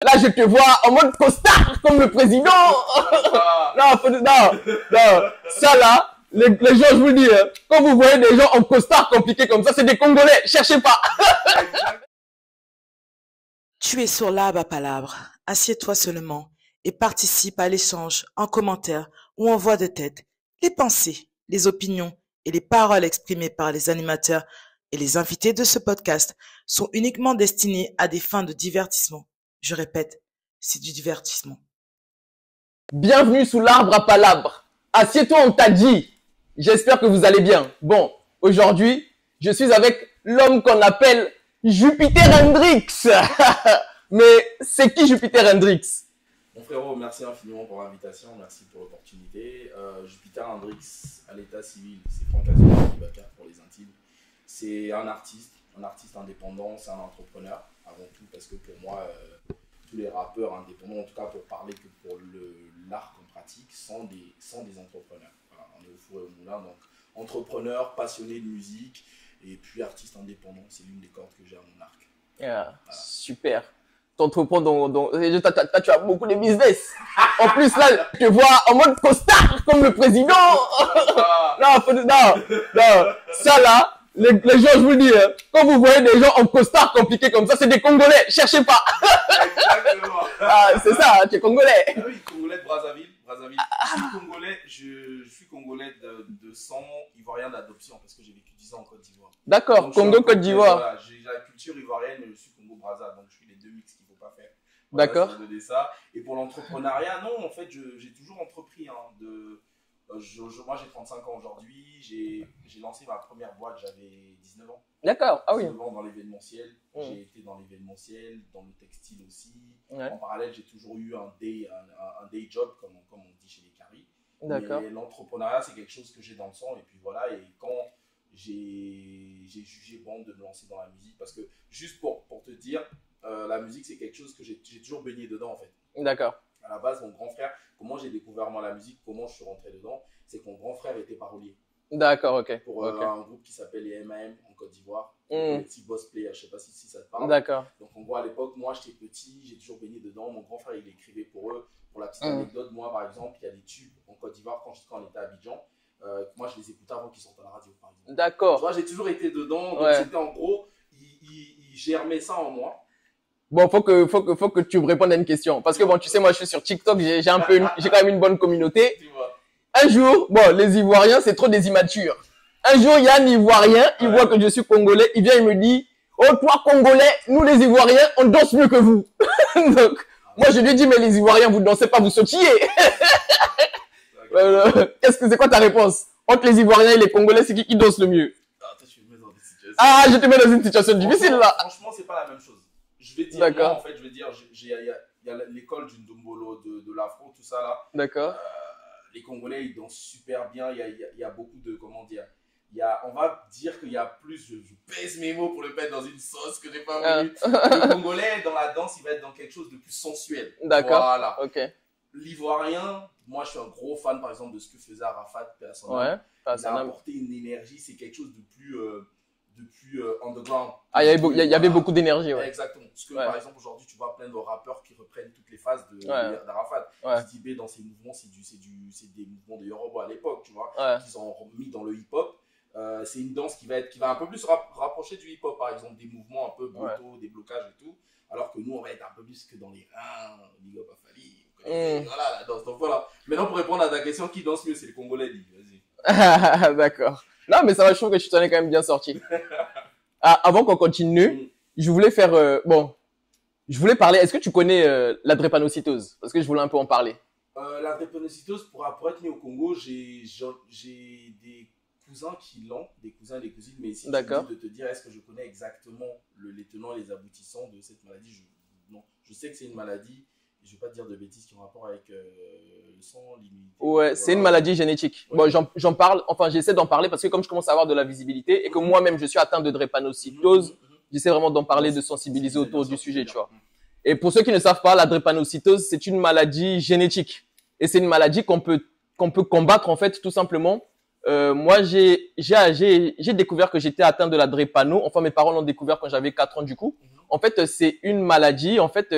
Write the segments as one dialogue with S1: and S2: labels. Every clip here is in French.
S1: Là, je te vois en mode costard, comme le président. Non. Ça là, les gens, je vous le dis, hein, quand vous voyez des gens en costard compliqués comme ça, c'est des Congolais. Cherchez pas.
S2: Tu es sur l'Arbre à Palabre. Assieds-toi seulement et participe à l'échange en commentaire ou en voix de tête. Les pensées, les opinions et les paroles exprimées par les animateurs et les invités de ce podcast sont uniquement destinées à des fins de divertissement. Je répète, c'est du divertissement.
S1: Bienvenue sous l'arbre à palabres. Assieds-toi, on t'a dit. J'espère que vous allez bien. Bon, aujourd'hui, je suis avec l'homme qu'on appelle Jupiter Hendrix. Mais c'est qui Jupiter Hendrix?
S3: Mon frérot, merci infiniment pour l'invitation, merci pour l'opportunité. Jupiter Hendrix, à l'état civil, c'est Franck Azul pour les intimes. C'est un artiste indépendant, c'est un entrepreneur avant tout, parce que pour moi, tous les rappeurs indépendants, en tout cas pour parler que pour l'art qu'on pratique, sont des entrepreneurs. Voilà, on est au four et au moulin, donc entrepreneur, passionné de musique, et puis artiste indépendant, c'est l'une des cordes que j'ai à mon arc.
S1: Yeah, voilà. Super. T'entreprends tu as beaucoup de business. En plus, là, je te vois en mode costard, comme le président. Non. Ça, là, les gens, je vous le dis, hein, quand vous voyez des gens en costard compliqués comme ça, c'est des Congolais. Cherchez pas.
S3: Exactement.
S1: C'est ça, tu es Congolais.
S3: Ah oui, Congolais de Brazzaville. Je suis Congolais de sang ivoirien d'adoption parce que j'ai vécu 10 ans en Côte d'Ivoire.
S1: D'accord, Congo-Côte d'Ivoire.
S3: Voilà, j'ai la culture ivoirienne, mais je suis Congo-Brazza, donc je suis les deux mix qu'il ne faut pas faire.
S1: Voilà, d'accord.
S3: Ça. Et pour l'entrepreneuriat, non, en fait, j'ai toujours entrepris. Moi, j'ai 35 ans aujourd'hui. J'ai lancé ma première boîte, j'avais 19 ans.
S1: D'accord, ah oui.
S3: 19 ans dans l'événementiel. J'ai été dans l'événementiel, dans le textile aussi.
S1: Ouais.
S3: En parallèle, j'ai toujours eu un day job, comme on dit chez les caries.
S1: D'accord.
S3: Mais l'entrepreneuriat, c'est quelque chose que j'ai dans le sang. Et puis voilà, et quand j'ai jugé bon de me lancer dans la musique, parce que juste pour te dire, la musique, c'est quelque chose que j'ai toujours baigné dedans, en fait.
S1: D'accord.
S3: À la base, mon grand frère, comment j'ai découvert moi la musique, comment je suis rentré dedans, c'est que mon grand frère était parolier.
S1: D'accord, ok.
S3: Pour un groupe qui s'appelle les MAM en Côte d'Ivoire, le petit boss player, je sais pas si ça te parle.
S1: D'accord.
S3: Donc en gros, à l'époque, moi j'étais petit, j'ai toujours baigné dedans. Mon grand frère, il écrivait pour eux. Pour la petite anecdote, moi par exemple, il y a des tubes en Côte d'Ivoire quand on était à Abidjan. Moi je les écoutais avant qu'ils sortent à la radio, par exemple.
S1: D'accord.
S3: Moi j'ai toujours été dedans, donc c'était en gros, il germait ça en moi.
S1: Bon, faut que tu me répondes à une question. Parce que bon, tu sais, moi, je suis sur TikTok, j'ai quand même une bonne communauté.
S3: Tu vois.
S1: Un jour, bon, les Ivoiriens, c'est trop des immatures. Un jour, il y a un Ivoirien, il voit que je suis Congolais, il vient, il me dit, oh, toi, Congolais, nous, les Ivoiriens, on danse mieux que vous. Donc, moi, je lui ai dit, mais les Ivoiriens, vous dansez pas, vous sautillez. C'est quoi ta réponse? Entre les Ivoiriens et les Congolais, c'est qui danse le mieux?
S3: Toi, tu me mets dans des situations.
S1: Ah, je te mets dans une situation difficile, là.
S3: Franchement, c'est pas la même chose. Je vais dire, moi, en fait, il y a l'école du Ndombolo, de l'afro, tout ça là.
S1: D'accord.
S3: Les Congolais, ils dansent super bien. Il y a beaucoup de, comment dire, on va dire qu'il y a plus, je pèse mes mots pour le mettre dans une sauce que j'ai pas voulu. Le Congolais, dans la danse, il va être dans quelque chose de plus sensuel.
S1: D'accord.
S3: Voilà.
S1: Ok.
S3: L'Ivoirien, moi, je suis un gros fan, par exemple, de ce que faisait Arafat.
S1: Ouais.
S3: Il a apporté une énergie, c'est quelque chose de plus underground.
S1: Ah, il y avait beaucoup d'énergie, ouais.
S3: Exactement. Parce que, par exemple, aujourd'hui, tu vois plein de rappeurs qui reprennent toutes les phases d'Arafat. Sidibé, dans ses mouvements, c'est des mouvements de Yoruba à l'époque, tu vois, qu'ils ont mis dans le hip-hop. C'est une danse qui va un peu plus se rapprocher du hip-hop, par exemple, des mouvements un peu brutaux, des blocages et tout. Alors que nous, on va être un peu plus que dans les reins, Big Up Afali. Voilà, la danse. Donc voilà. Maintenant, pour répondre à ta question, qui danse mieux? C'est les Congolais, dis. Vas-y.
S1: D'accord. Non, mais ça va, je trouve que tu t'en es quand même bien sorti. Avant qu'on continue, je voulais parler. Est-ce que tu connais la drépanocytose? Parce que je voulais un peu en parler.
S3: La drépanocytose, pour être né au Congo, j'ai des cousins qui l'ont, des cousins et des cousines, mais si tu me dis de te dire, est-ce que je connais exactement les tenants et les aboutissants de cette maladie? Non, je sais que c'est une maladie. Je ne vais pas te dire de bêtises qui ont rapport avec le sang, l'immunité.
S1: Ouais, c'est une maladie génétique. Ouais. Bon, j'en parle, enfin, j'essaie d'en parler parce que comme je commence à avoir de la visibilité et que moi-même, je suis atteint de drépanocytose, j'essaie vraiment d'en parler, de sensibiliser autour du sujet, tu vois. Et pour ceux qui ne savent pas, la drépanocytose, c'est une maladie génétique. Et c'est une maladie qu'on peut combattre, en fait, tout simplement, Moi, j'ai découvert que j'étais atteint de la drépano. Enfin, mes parents l'ont découvert quand j'avais 4 ans du coup. En fait, c'est une maladie en fait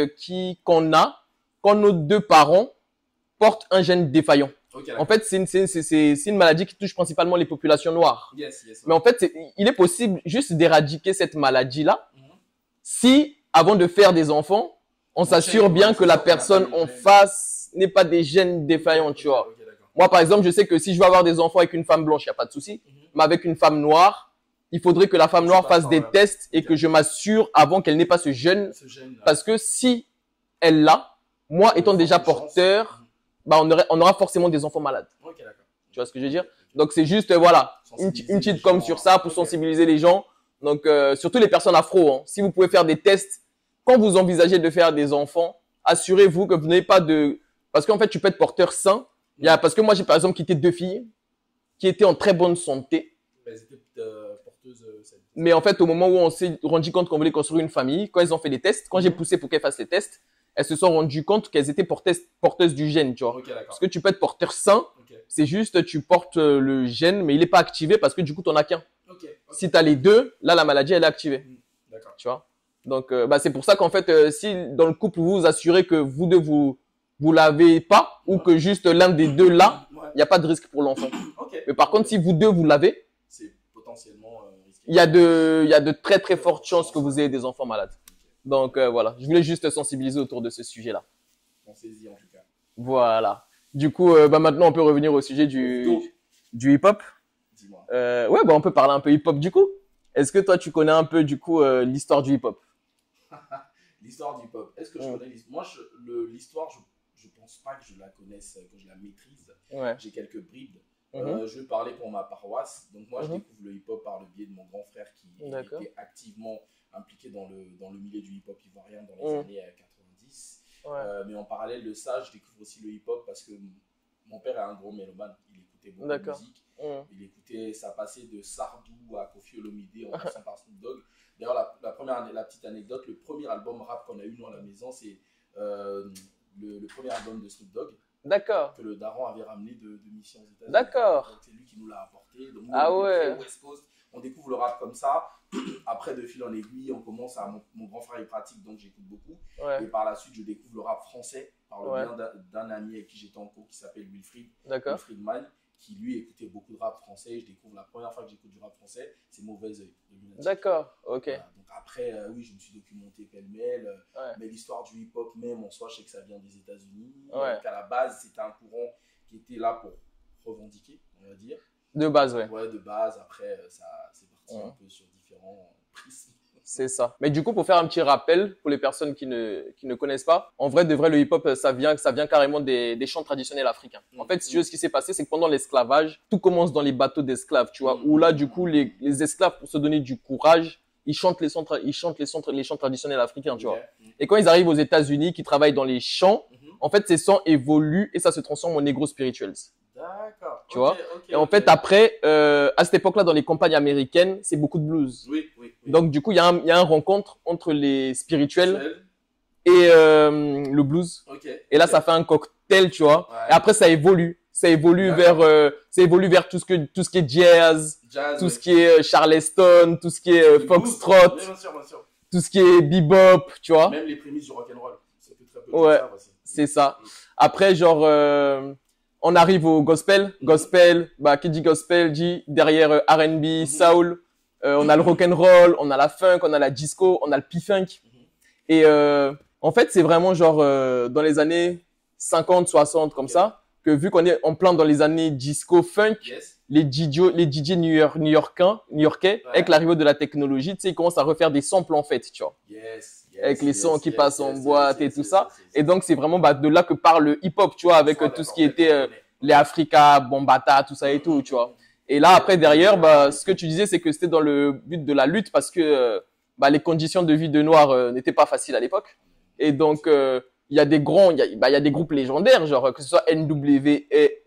S1: qu'on a quand nos deux parents portent un gène défaillant.
S3: Ok,
S1: En fait, c'est une maladie qui touche principalement les populations noires.
S3: yes, yes.
S1: Mais en fait, il est possible juste d'éradiquer cette maladie-là si, avant de faire des enfants, on s'assure bien que la personne en face n'ait pas des gènes défaillants, tu vois.
S3: Ok, d'accord.
S1: Moi, par exemple, je sais que si je veux avoir des enfants avec une femme blanche, il n'y a pas de souci. Mais avec une femme noire, il faudrait que la femme noire fasse des tests et que je m'assure avant qu'elle n'ait pas ce gène.
S3: Ce gène-là.
S1: Parce que si elle l'a, moi étant déjà porteur, bah on aura forcément des enfants malades.
S3: Ok, d'accord.
S1: Tu vois ce que je veux dire? Donc c'est juste, voilà, une petite com sur ça pour sensibiliser les gens. Donc surtout les personnes afro, hein. Si vous pouvez faire des tests, quand vous envisagez de faire des enfants, assurez-vous que vous n'avez pas de... Parce qu'en fait, tu peux être porteur sain. Parce que moi, j'ai par exemple quitté 2 filles qui étaient en très bonne santé.
S3: Elles étaient porteuses.
S1: Mais en fait, au moment où on s'est rendu compte qu'on voulait construire une famille, quand elles ont fait des tests, quand j'ai poussé pour qu'elles fassent les tests, elles se sont rendues compte qu'elles étaient porteuses du gène, tu vois.
S3: Ok, d'accord.
S1: Parce que tu peux être porteur sain, c'est juste tu portes le gène, mais il n'est pas activé parce que du coup, tu n'en as qu'un. Si tu as les deux, là, la maladie, elle est activée.
S3: D'accord.
S1: Tu vois. Donc, c'est pour ça qu'en fait, si dans le couple, vous vous assurez que vous deux, vous l'avez pas, ou que juste l'un des deux là, il n'y a pas de risque pour l'enfant. Mais par contre, si vous deux, vous l'avez,
S3: c'est potentiellement risqué.
S1: il y a de très très fortes chances que vous ayez des enfants malades. Donc, voilà. Je voulais juste sensibiliser autour de ce sujet-là.
S3: Pensez-y en tout cas.
S1: Voilà. Du coup, maintenant, on peut revenir au sujet du hip-hop.
S3: Dis-moi.
S1: Ouais, on peut parler un peu hip-hop du coup. Est-ce que toi, tu connais un peu du coup l'histoire du hip-hop?
S3: L'histoire du hip-hop. Est-ce que je connais l'histoire? Moi, l'histoire, je pense pas que je la connaisse, que je la maîtrise.
S1: Ouais.
S3: J'ai quelques bribes. Je vais parler pour ma paroisse. Donc moi, je découvre le hip-hop par le biais de mon grand frère qui était activement impliqué dans le milieu du hip-hop ivoirien dans les années 90. Mais en parallèle de ça, je découvre aussi le hip-hop parce que mon père est un gros mélomane. Il écoutait beaucoup de musique. Il écoutait, ça passait de Sardou à Koffi Olomide en passant par Snoop Dogg. D'ailleurs, la petite anecdote, le premier album rap qu'on a eu nous à la maison, c'est le premier album de Snoop Dogg.
S1: D'accord.
S3: Que le daron avait ramené de mission aux États-Unis.
S1: D'accord.
S3: C'est lui qui nous l'a apporté. Donc,
S1: ouais.
S3: On découvre le rap comme ça. Après, de fil en aiguille, on commence à. Mon grand frère est pratique, donc j'écoute beaucoup.
S1: Ouais.
S3: Et par la suite, je découvre le rap français par le bien d'un ami avec qui j'étais en cours qui s'appelle Wilfried.
S1: D'accord.
S3: Wilfried Mann, qui lui écoutait beaucoup de rap français. Je découvre la première fois que j'écoute du rap français, c'est Mauvais Oeil.
S1: D'accord, ok.
S3: Voilà. Donc après, oui, je me suis documenté pêle-mêle. Mais l'histoire du hip-hop, même en soi, je sais que ça vient des États-Unis. Donc à la base, c'était un courant qui était là pour revendiquer, on va dire.
S1: De base, ouais.
S3: Ouais, de base. Après, ça c'est parti un peu sur différents prismes.
S1: C'est ça. Mais du coup, pour faire un petit rappel pour les personnes qui ne connaissent pas, en vrai, de vrai, le hip-hop, ça vient carrément des chants traditionnels africains. En fait, si tu veux, ce qui s'est passé, c'est que pendant l'esclavage, tout commence dans les bateaux d'esclaves, tu vois, où là, du coup, les esclaves, pour se donner du courage, ils chantent les chants traditionnels africains, tu vois. Et quand ils arrivent aux États-Unis, qui travaillent dans les champs, en fait, ces chants évoluent et ça se transforme en négro spirituals.
S3: D'accord.
S1: Tu vois. Et en fait, après, à cette époque-là, dans les campagnes américaines, c'est beaucoup de blues.
S3: Oui.
S1: Donc, du coup, il y a une rencontre entre les spirituels et le blues. Et là, ça fait un cocktail, tu vois. Et après, ça évolue. Ça évolue vers tout ce qui est jazz, tout ce qui est charleston, tout ce qui est foxtrot, tout ce qui est bebop, tu vois.
S3: Même les prémices du rock'n'roll. C'est très peu
S1: ouais, c'est ça. Après, genre, on arrive au gospel. Gospel, qui dit gospel dit derrière R&B, soul. On a le rock'n'roll, on a la funk, on a la disco, on a le P-funk. Et en fait, c'est vraiment genre dans les années 50, 60 comme ça, que vu qu'on est en plein dans les années disco, funk, les DJ new-yorkais, avec l'arrivée de la technologie, tu sais, ils commencent à refaire des samples en fait, tu vois. Avec les sons qui passent en boîte et tout ça. Et donc, c'est vraiment de là que part le hip-hop, tu vois, avec tout ce qui était les Africa, Bombata, tout ça et tout, tu vois. Et là, après, derrière, ce que tu disais, c'est que c'était dans le but de la lutte parce que les conditions de vie de Noirs n'étaient pas faciles à l'époque. Et donc, il y a des groupes légendaires, genre que ce soit NW et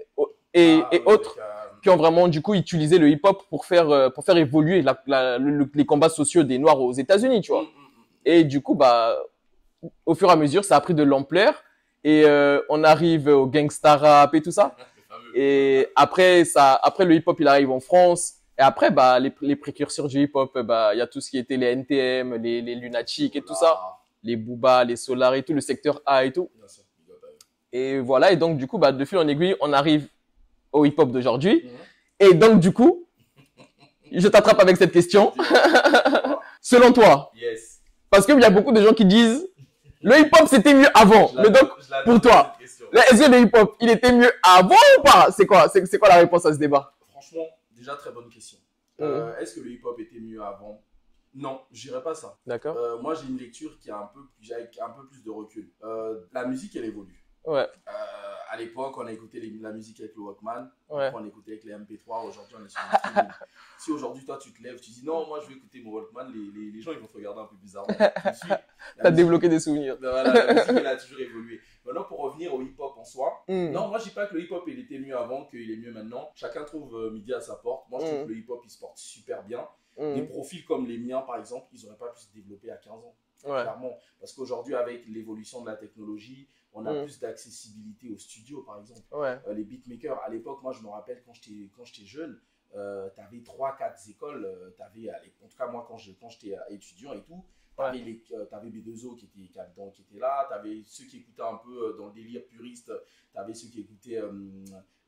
S1: autres, qui ont vraiment du coup utilisé le hip-hop pour faire évoluer les combats sociaux des Noirs aux États-Unis, tu vois. Et du coup, au fur et à mesure, ça a pris de l'ampleur et on arrive au gangsta rap et tout ça. Et après le hip-hop, il arrive en France. Et après, bah, les précurseurs du hip-hop, bah, il y a tout ce qui était les NTM, les Lunatic et tout ça. Les Booba, les Solar et tout, le secteur A et tout.
S3: Bien sûr.
S1: Et voilà. Et donc, du coup, bah, de fil en aiguille, on arrive au hip-hop d'aujourd'hui. Et donc, du coup, je t'attrape avec cette question. Selon toi,
S3: Yes.
S1: parce qu'il y a beaucoup de gens qui disent le hip-hop c'était mieux avant. Mais donc, pour toi, est-ce que le hip-hop il était mieux avant ou pas? C'est quoi la réponse à ce débat?
S3: Franchement, déjà très bonne question. Est-ce que le hip-hop était mieux avant? Non, je dirais pas ça.
S1: D'accord.
S3: Moi, j'ai une lecture qui a un peu plus de recul. La musique, elle évolue.
S1: Ouais.
S3: À l'époque, on a écouté la musique avec le Walkman.
S1: Ouais.
S3: Après, on écoutait avec les MP3. Aujourd'hui, on est sur le streaming. Si aujourd'hui, toi, tu te lèves, tu dis non, moi, je vais écouter mon Walkman, les gens, ils vont te regarder un peu bizarrement.
S1: T'as débloqué des souvenirs.
S3: Voilà, la musique, elle a toujours évolué. Maintenant, pour revenir au hip-hop en soi, non, moi, je dis pas que le hip-hop, il était mieux avant, qu'il est mieux maintenant. Chacun trouve midi à sa porte. Moi, je trouve que le hip-hop, il se porte super bien. Des profils comme les miens, par exemple, ils n'auraient pas pu se développer à 15 ans. Ouais. Clairement. Parce qu'aujourd'hui, avec l'évolution de la technologie, on a plus d'accessibilité aux studios, par exemple.
S1: Ouais.
S3: Les beatmakers, à l'époque, moi, je me rappelle quand j'étais jeune, tu avais 3-4 écoles. En tout cas, moi, quand j'étais étudiant et tout, tu avais B2O qui était là, tu avais ceux qui écoutaient un peu dans le délire puriste, tu avais ceux qui écoutaient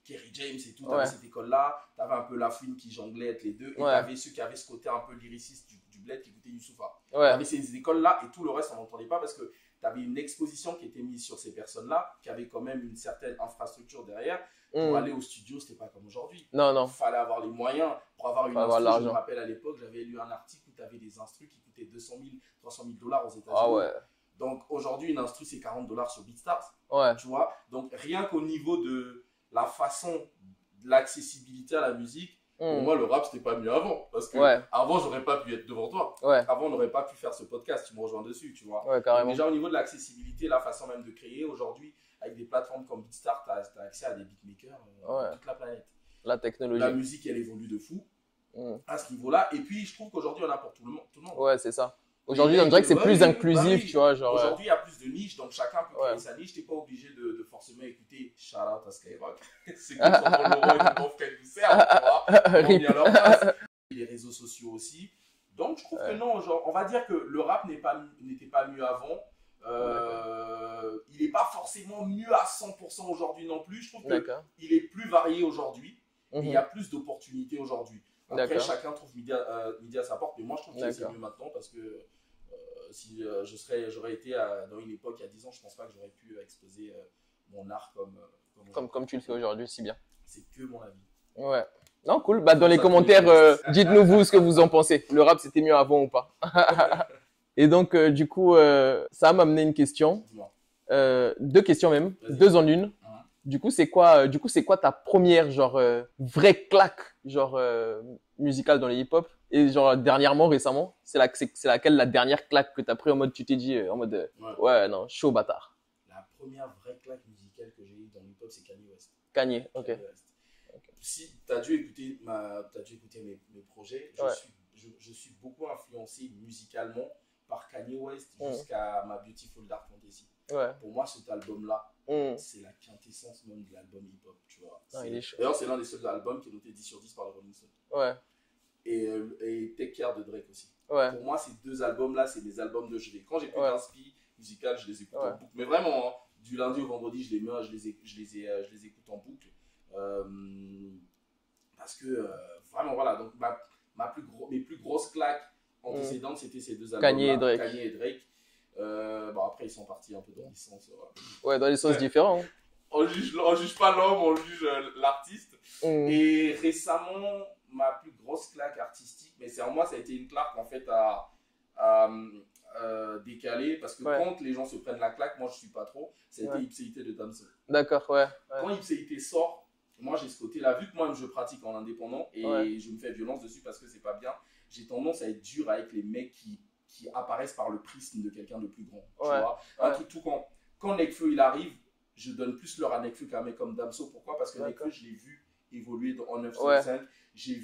S3: Kerry James et tout, tu avais cette école-là, tu avais un peu La Fouine qui jonglait entre les deux, et tu avais ceux qui avaient ce côté un peu lyriciste du bled qui écoutait Youssoupha. Tu avais ces écoles-là et tout le reste, on n'entendait pas parce que tu avais une exposition qui était mise sur ces personnes-là, qui avait quand même une certaine infrastructure derrière. Pour aller au studio, c'était pas comme aujourd'hui.
S1: Non.
S3: Il fallait avoir les moyens pour avoir une instru. Je me rappelle à l'époque, j'avais lu un article où tu avais des instrus qui coûtaient 200 000, 300 000 dollars aux États-Unis.
S1: Ah ouais.
S3: Donc aujourd'hui, une instru, c'est 40 dollars sur BeatStars.
S1: Ouais.
S3: Tu vois? Donc rien qu'au niveau de la façon, de l'accessibilité à la musique, pour moi, le rap, c'était pas mieux avant. Parce que avant, j'aurais pas pu être devant toi. Avant, on n'aurait pas pu faire ce podcast. Tu me rejoins dessus, tu vois.
S1: Ouais, carrément.
S3: Donc, déjà, au niveau de l'accessibilité, la façon même de créer, aujourd'hui, avec des plateformes comme BeatStars, tu as accès à des beatmakers de toute la planète.
S1: La technologie.
S3: La musique, elle évolue de fou à ce niveau-là. Et puis, je trouve qu'aujourd'hui, on a pour tout le monde.
S1: Ouais, c'est ça. Aujourd'hui, on dirait que c'est plus inclusif, tu vois.
S3: Aujourd'hui, il y a plus de niches, donc chacun peut créer sa niche. Tu n'es pas obligé de forcément écouter Shout Out à Skyrock. C'est comme ça qu'on Laurent et le pauvre qu'elle nous sert, tu vois. On mis à leur place. Les réseaux sociaux aussi. Donc, je trouve que non, on va dire que le rap n'était pas mieux avant. Il n'est pas forcément mieux à 100% aujourd'hui non plus. Je trouve qu'il est plus varié aujourd'hui. Et il y a plus d'opportunités aujourd'hui. Après, chacun trouve midi à sa porte. Mais moi, je trouve que c'est mieux maintenant parce que si j'aurais été dans une époque il y a 10 ans, je pense pas que j'aurais pu exposer mon art comme
S1: tu le fais aujourd'hui si bien.
S3: C'est que mon avis.
S1: Ouais. Non, cool. Bah, dans les commentaires, dites-nous vous ce que vous en pensez. Le rap, c'était mieux avant ou pas? Et donc, du coup, ça m'a amené une question. Deux questions même. Deux en une. Du coup, c'est quoi ta première vraie claque musicale dans les hip-hop? Et dernièrement, récemment, c'est laquelle la dernière claque que t'as pris en mode, tu t'es dit en mode ouais, non, chaud bâtard.
S3: La première vraie claque musicale que j'ai eue dans le hip-hop, c'est Kanye West.
S1: Kanye, ok.
S3: Si t'as dû écouter mes projets, je suis beaucoup influencé musicalement par Kanye West jusqu'à ma Beautiful Dark Fantasy. Pour moi, cet album-là, c'est la quintessence même de l'album hip-hop, tu vois. D'ailleurs, c'est l'un des seuls albums qui est noté 10 sur 10 par le Rolling Stone. Et Take Care de Drake aussi. Pour moi, ces deux albums-là, c'est des albums de chevet. Quand j'ai plus d'inspi musical, je les écoute en boucle. Mais vraiment, du lundi au vendredi, je les mets, je les écoute en boucle. Parce que, vraiment, voilà. Donc, mes plus grosses claques antécédentes, c'était ces deux albums-là. Kanye et Drake. Après, ils sont partis un peu dans des sens.
S1: Dans des sens différents.
S3: On juge pas l'homme, on juge l'artiste. Et récemment, ma plus grosse claque artistique, mais c'est en moi, ça a été une claque en fait à décaler parce que quand les gens se prennent la claque, moi je suis pas trop. C'était Ipséité de Damso.
S1: D'accord,
S3: Quand Ipséité sort, moi j'ai ce côté-là, vu que moi je pratique en indépendant et je me fais violence dessus parce que c'est pas bien, j'ai tendance à être dur avec les mecs qui apparaissent par le prisme de quelqu'un de plus grand. Tu vois un truc tout quand Nekfeu il arrive, je donne plus l'heure à Nekfeu qu'à un mec comme Damso. Pourquoi? Parce que Nekfeu, je l'ai vu évoluer en 905. J'ai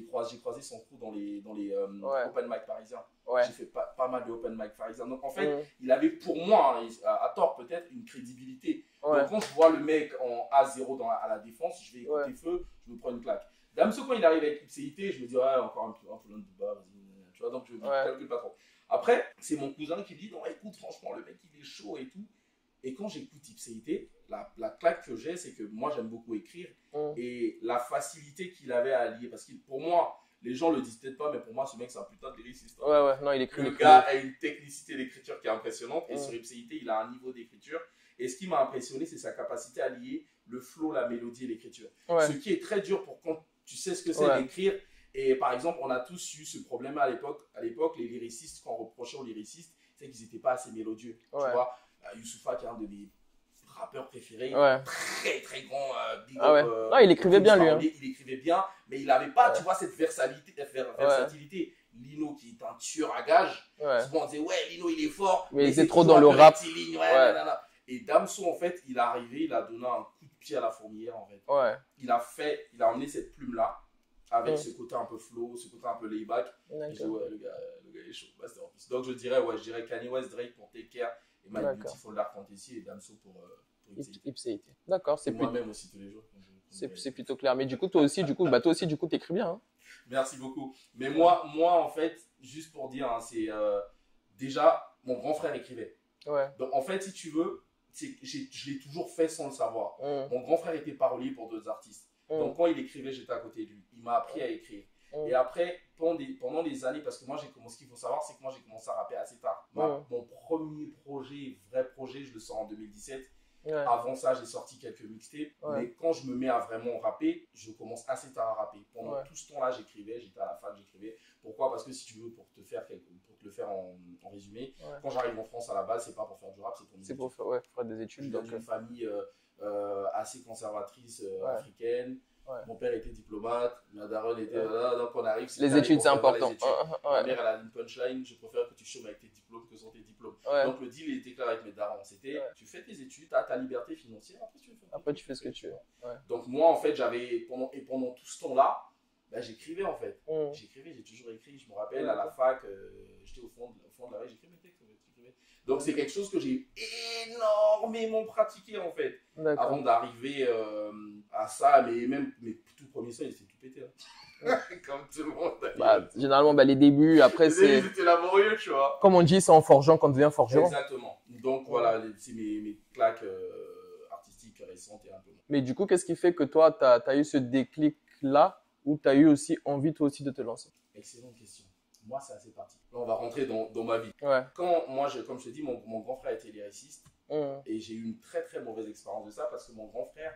S3: croisé son crew dans les open mic parisiens. J'ai fait pas mal de open mic parisiens. Donc en fait, il avait pour moi, à tort peut-être, une crédibilité.
S1: Ouais.
S3: Donc quand je vois le mec en A0 à la défense, je vais écouter feu, je me prends une claque. Damso, quand il arrive avec Ipséité, je me dis, ouais, encore un peu loin de bas, vas-y. Tu vois, donc je ne calcule pas trop. Après, c'est mon cousin qui dit, non, écoute, franchement, le mec, il est chaud et tout. Et quand j'écoute Ipséité, la claque que j'ai, c'est que moi, j'aime beaucoup écrire. Et la facilité qu'il avait à lier, parce que pour moi, les gens le disent peut-être pas, mais pour moi, ce mec, c'est un putain de lyriciste.
S1: Ouais, non, il écrit.
S3: Le gars a une technicité d'écriture qui est impressionnante. Et sur Ipséité, il a un niveau d'écriture. Et ce qui m'a impressionné, c'est sa capacité à lier le flow, la mélodie et l'écriture. Ce qui est très dur pour quand tu sais ce que c'est d'écrire. Et par exemple, on a tous eu ce problème à l'époque. À l'époque, les lyricistes, quand on reprochait aux lyricistes, c'est qu'ils n'étaient pas assez mélodieux. Tu vois, Youssoupha, qui est un de mes rappeurs préférés, très très grand big up,
S1: non, il écrivait bien lui. Hein.
S3: Il écrivait bien, mais il n'avait pas, tu vois, cette versatilité. Lino, qui est un tueur à gages, souvent on disait, ouais, Lino, il est fort.
S1: Mais il était trop dans le rap.
S3: Et Damso, en fait, il est arrivé, il a donné un coup de pied à la fourmilière, en fait. Il a emmené cette plume-là, avec ce côté un peu flow, ce côté un peu layback. Je dis, ouais, le gars est chaud. Donc je dirais Kanye West, Drake pour Take Care, et My Beautiful Dark Fantasy, et Damso pour
S1: Ipséité. D'accord, c'est plutôt...
S3: Moi-même aussi tous les jours.
S1: C'est plutôt clair. Mais du coup, toi aussi, t'écris bien. Hein.
S3: Merci beaucoup. Mais moi, en fait, juste pour dire, hein, c'est déjà, mon grand frère écrivait. Donc, en fait, si tu veux, je l'ai toujours fait sans le savoir. Mon grand frère était parolier pour d'autres artistes. Donc, quand il écrivait, j'étais à côté de lui. Il m'a appris à écrire. Et après, pendant des années, parce que moi, ce qu'il faut savoir, c'est que moi, j'ai commencé à rapper assez tard. Mon premier projet, vrai projet, je le sors en 2017. Avant ça, j'ai sorti quelques mixtapes. Mais quand je me mets à vraiment rapper, je commence assez tard à rapper. Pendant tout ce temps-là, j'écrivais. J'étais à la fac, j'écrivais. Pourquoi? Parce que si tu veux, pour te le faire en résumé, quand j'arrive en France à la base, c'est pas pour faire du rap, c'est pour mes études.
S1: Pour faire des études.
S3: Je viens d'une famille assez conservatrice africaine. Mon père était diplomate, ma daronne était là, donc on arrive.
S1: Les études, c'est important.
S3: Ma mère, elle a une punchline, je préfère que tu chômes avec tes diplômes que sans tes diplômes. Donc le deal était clair avec mes darons. C'était, tu fais tes études, tu as ta liberté financière, après tu fais ce que tu veux. Donc moi, en fait, pendant tout ce temps-là, bah, j'écrivais en fait. J'ai toujours écrit. Je me rappelle, à la fac, j'étais au fond de la rue, j'écrivais mes textes. Donc c'est quelque chose que j'ai énormément pratiqué en fait. Avant d'arriver à ça, mais même mes tout premiers sons, ils étaient tout pétés. Hein. Comme tout le monde.
S1: Généralement, les débuts, après c'est...
S3: C'était laborieux, tu vois.
S1: Comme on dit, c'est en forgeant qu'on devient forgeron.
S3: Exactement. Donc voilà, c'est mes claques artistiques récentes et un peu.
S1: Mais du coup, qu'est-ce qui fait que toi, tu as eu ce déclic-là, ou tu as eu aussi envie toi aussi de te lancer?
S3: Excellente question. Moi, c'est assez parti. Là, on va rentrer dans ma vie. Quand moi, comme je te dis, mon grand frère était lyriciste et j'ai eu une très très mauvaise expérience de ça parce que mon grand frère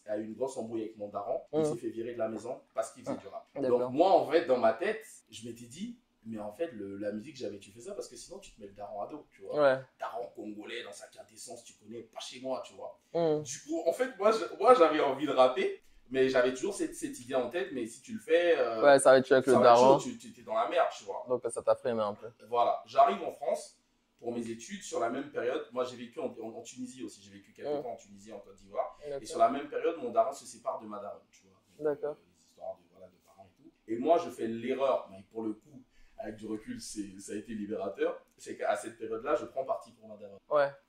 S3: a eu une grosse embrouille avec mon daron. Il s'est fait virer de la maison parce qu'il faisait du rap. Donc moi, en fait, dans ma tête, je m'étais dit, mais en fait, la musique, jamais tu fais ça parce que sinon, tu te mets le daron à dos, tu vois. Daron congolais dans sa quintessence, tu connais, pas chez moi, tu vois. Du coup, en fait, moi j'avais envie de rapper. Mais j'avais toujours cette idée en tête, mais si tu le fais,
S1: ça va être avec le daron.
S3: Tu es dans la merde, tu vois.
S1: Donc ça t'a freiné un peu.
S3: Voilà, j'arrive en France pour mes études sur la même période. Moi, j'ai vécu en Tunisie aussi. J'ai vécu quelques temps en Tunisie, en Côte d'Ivoire. Et sur la même période, mon daron se sépare de ma daronne, tu vois.
S1: D'accord.
S3: Des histoires de parents et tout. Et moi, je fais l'erreur, mais pour le coup, avec du recul, ça a été libérateur. C'est qu'à cette période-là, je prends parti pour ma daronne.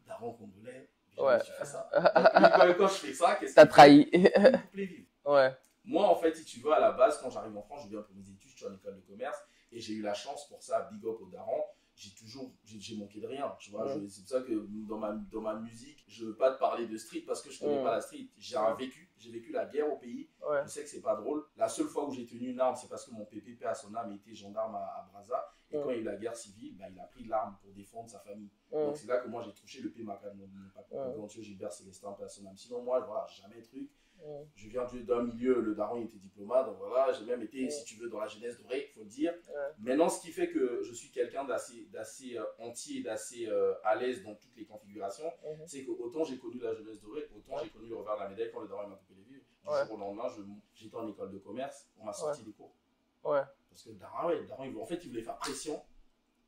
S3: Daron congolais. Tu fais ça. Donc, quand je fais ça, qu'est-ce que
S1: t'as trahi.
S3: Moi, en fait, si tu veux, à la base, quand j'arrive en France, je viens pour mes études, je suis en école de commerce et j'ai eu la chance pour ça, big up au daron. J'ai manqué de rien, tu vois. C'est pour ça que dans ma musique, je veux pas te parler de street parce que je connais pas la street. J'ai vécu la guerre au pays. Je sais que c'est pas drôle. La seule fois où j'ai tenu une arme, c'est parce que mon PPP à son âme était gendarme à Brazza. Et quand il y a eu la guerre civile, il a pris l'arme pour défendre sa famille. Donc c'est là que moi j'ai touché le PMACA de mon Gilbert Célestin, paix à son âme. Sinon, moi, voilà, jamais truc. Je viens d'un milieu, le daron il était diplomate, donc voilà, j'ai même été, si tu veux, dans la jeunesse dorée, il faut le dire. Maintenant, ce qui fait que je suis quelqu'un d'assez entier, d'assez à l'aise dans toutes les configurations, c'est que autant j'ai connu la jeunesse dorée, autant j'ai connu le revers de la médaille quand le daron m'a coupé les vues. Du jour au lendemain, j'étais en école de commerce, on m'a sorti des cours. Parce que le daron, en fait, il voulait faire pression.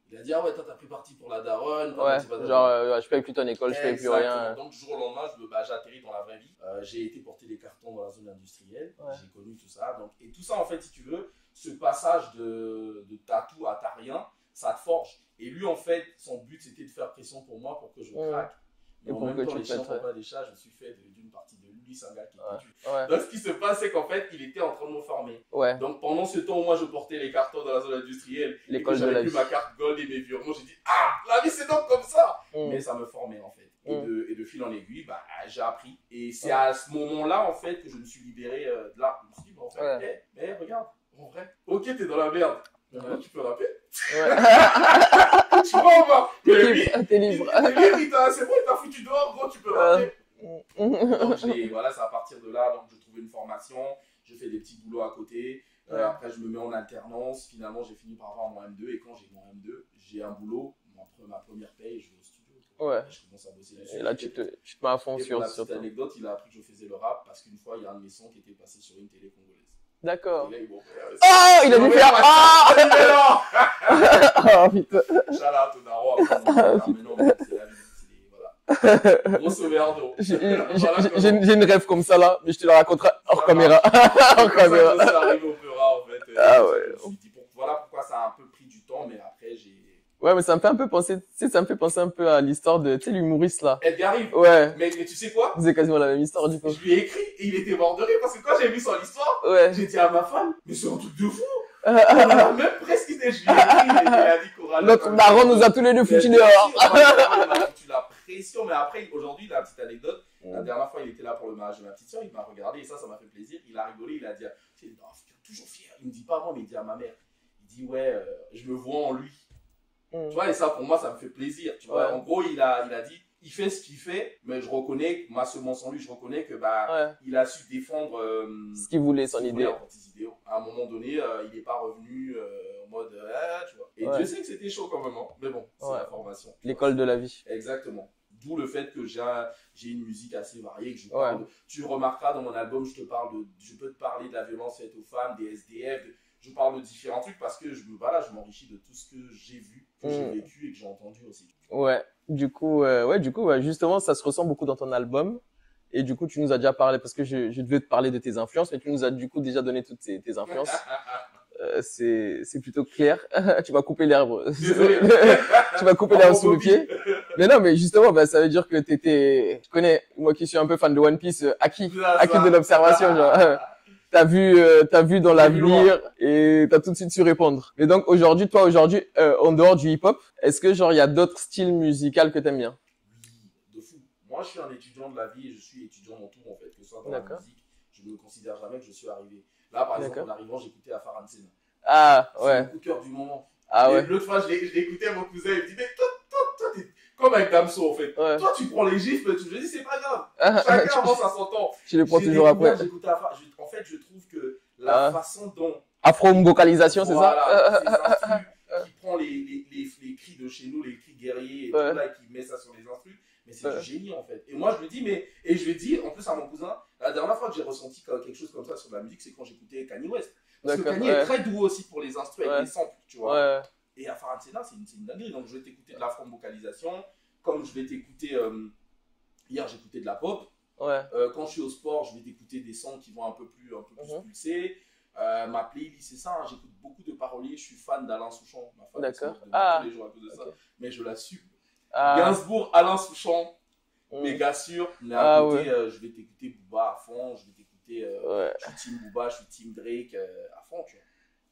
S3: Il a dit, ah ouais, toi t'as pris parti pour la daronne.
S1: Je paye plus ton école, je paye plus rien.
S3: Donc du jour au lendemain, j'atterris dans la vraie vie. J'ai été porter des cartons dans la zone industrielle. J'ai connu tout ça. Et tout ça, en fait, si tu veux, ce passage de t'as tout à t'as rien, ça te forge. Et lui, en fait, son but, c'était de faire pression pour moi pour que je craque. Mais en
S1: pour
S3: même
S1: que
S3: temps,
S1: tu
S3: les chiens
S1: fasses,
S3: font pas des chats, je me suis fait d'une partie de lui, c'est un gars qui
S1: ouais.
S3: est têtu.
S1: Ouais.
S3: Donc, ce qui se passe, c'est qu'en fait, il était en train de me former.
S1: Ouais.
S3: Donc, pendant ce temps où moi, je portais les cartons dans la zone industrielle et que
S1: L'école de
S3: j'avais
S1: la
S3: plus
S1: vie.
S3: ma carte gold et mes virements, j'ai dit, ah, la vie, c'est donc comme ça.
S1: Mm.
S3: Mais ça me formait, en fait. Et de fil en aiguille, bah, j'ai appris. Et c'est
S1: Ouais.
S3: à ce moment-là, en fait, que je me suis libéré de là. Je me suis dit, bah, en fait,
S1: Ouais.
S3: mais regarde, en vrai, ok, t'es dans la merde. Mais maintenant, tu peux rapper.
S1: Ouais.
S3: Tu vois, on va. Mais
S1: T'es
S3: lui,
S1: libre, t'es libre.
S3: c'est bon, il t'a foutu dehors, gros, tu peux rapper. Donc, voilà, c'est à partir de là, donc je trouvais une formation, je fais des petits boulots à côté. Après, je me mets en alternance. Finalement, j'ai fini par avoir mon M2. Et quand j'ai mon M2, j'ai un boulot, ma première paye, je vais au studio.
S1: Ouais.
S3: Et je commence à bosser dessus.
S1: Et là, tu te mets à fond
S3: Et
S1: sur
S3: pour la petite
S1: toi.
S3: anecdote, il a appris que je faisais le rap parce qu'une fois, il y a un de mes sons qui était passé sur une télé congolaise.
S1: D'accord.
S3: Et là, ils m'ont fait,
S1: Oh, il a dû faire ah. Oh putain.
S3: Shout-out au Naro. Mais non, mais c'est la vie. Voilà. Grosso merdo.
S1: J'ai une rêve comme ça là, mais je te la raconterai hors caméra. Hors caméra.
S3: C'est arrivé au Peura, en fait.
S1: Ah ouais.
S3: Je me suis dit, voilà pourquoi ça a un peu pris du temps, mais après, j'ai.
S1: Ouais, mais ça me fait un peu penser, tu sais, ça me fait penser un peu à l'histoire de, tu sais, l'humoriste là.
S3: Edgar Rive.
S1: Ouais.
S3: Mais tu sais quoi?
S1: C'est quasiment la même histoire du coup.
S3: Je lui ai écrit et il était mort de rire parce que quand j'ai vu son histoire,
S1: Ouais.
S3: j'ai dit à ma femme, mais c'est un truc de fou. On a même presque idée. Je lui ai écrit et il a dit Coral.
S1: Notre daron nous a tous les deux foutus dehors.
S3: Il m'a foutu la pression, mais après, aujourd'hui, la petite anecdote, la dernière fois, il était là pour le mariage de ma petite soeur, il m'a regardé et ça m'a fait plaisir. Il a rigolé, il a dit, tu es toujours fier. Il me dit pas moi, mais il dit à ma mère. Il dit, ouais, je me vois en lui. Tu vois, et ça, pour moi, ça me fait plaisir. Tu vois, en gros, il a dit, il fait ce qu'il fait, mais je reconnais, ma semence en lui, je reconnais que, il a su défendre
S1: ce qu'il voulait, son idée.
S3: Ses idéaux. À un moment donné, il n'est pas revenu en mode, tu vois. Et Dieu sait que c'était chaud quand même, hein. Mais bon, c'est la formation.
S1: L'école de la vie.
S3: Exactement. D'où le fait que j'ai une musique assez variée, que je parle de, tu remarqueras dans mon album, je peux te parler de la violence faite aux femmes, des SDF, je parle de différents trucs parce que je m'enrichis de tout ce que j'ai vu, que j'ai vécu et que j'ai entendu aussi.
S1: Ouais, du coup, justement, ça se ressent beaucoup dans ton album. Et du coup, tu nous as déjà parlé, parce que je devais te parler de tes influences, mais tu nous as du coup déjà donné toutes tes influences. C'est plutôt clair. Tu vas couper l'herbe. Tu vas couper l'herbe sous le pied. Mais non, mais justement, ça veut dire que tu connais, moi qui suis un peu fan de One Piece, acquis de l'observation, genre. T'as vu dans l'avenir et t'as tout de suite su répondre. Et donc aujourd'hui, en dehors du hip-hop, est-ce que genre il y a d'autres styles musicaux que t'aimes bien?
S3: Oui, de fou. Moi, je suis un étudiant de la vie et je suis étudiant dans tout en fait, que ce soit dans la musique. Je ne me considère jamais que je suis arrivé. Là, par exemple, en arrivant, j'écoutais Afara Nsena.
S1: Ah ouais.
S3: C'est mon coup de cœur du moment.
S1: Ah ouais.
S3: L'autre fois, je l'écoutais, mon cousin, il me dit, mais toi, t'es comme avec Damso en fait. Ouais. Toi, tu prends les gifles et tout. Je dis, c'est pas grave. Chacun avance à son temps.
S1: Tu les prends toujours après.
S3: J'écoutais Afara. En fait, je trouve que la façon dont.
S1: Afro-vocalisation, c'est ça?
S3: Voilà, ces instrus qui prend les cris de chez nous, les cris guerriers et tout là, et qui met ça sur les instrus. Mais c'est du génie en fait. Et moi, je me dis, et je lui dis, en plus à mon cousin, la dernière fois que j'ai ressenti quelque chose comme ça sur la musique, c'est quand j'écoutais Kanye West. Parce que Kanye est très doux aussi pour les instrus avec les samples, tu vois. Ouais. Et Afara Nsena, c'est une dinguerie. Donc, je vais t'écouter de l'afro-vocalisation. Comme je vais t'écouter. Hier, j'écoutais de la pop.
S1: Ouais.
S3: Quand je suis au sport, je vais t'écouter des sons qui vont un peu plus pulser. Ma playlist, c'est ça. Hein, j'écoute beaucoup de paroliers. Je suis fan d'Alain Souchon. Ma femme
S1: D'accord.
S3: tous les jours à cause de ça. Mais je l'assume. Gainsbourg, Alain Souchon. Méga sûr. Mais à côté, je vais t'écouter Booba à fond. Je vais t'écouter. Je suis team Booba, je suis team Drake à fond, tu vois.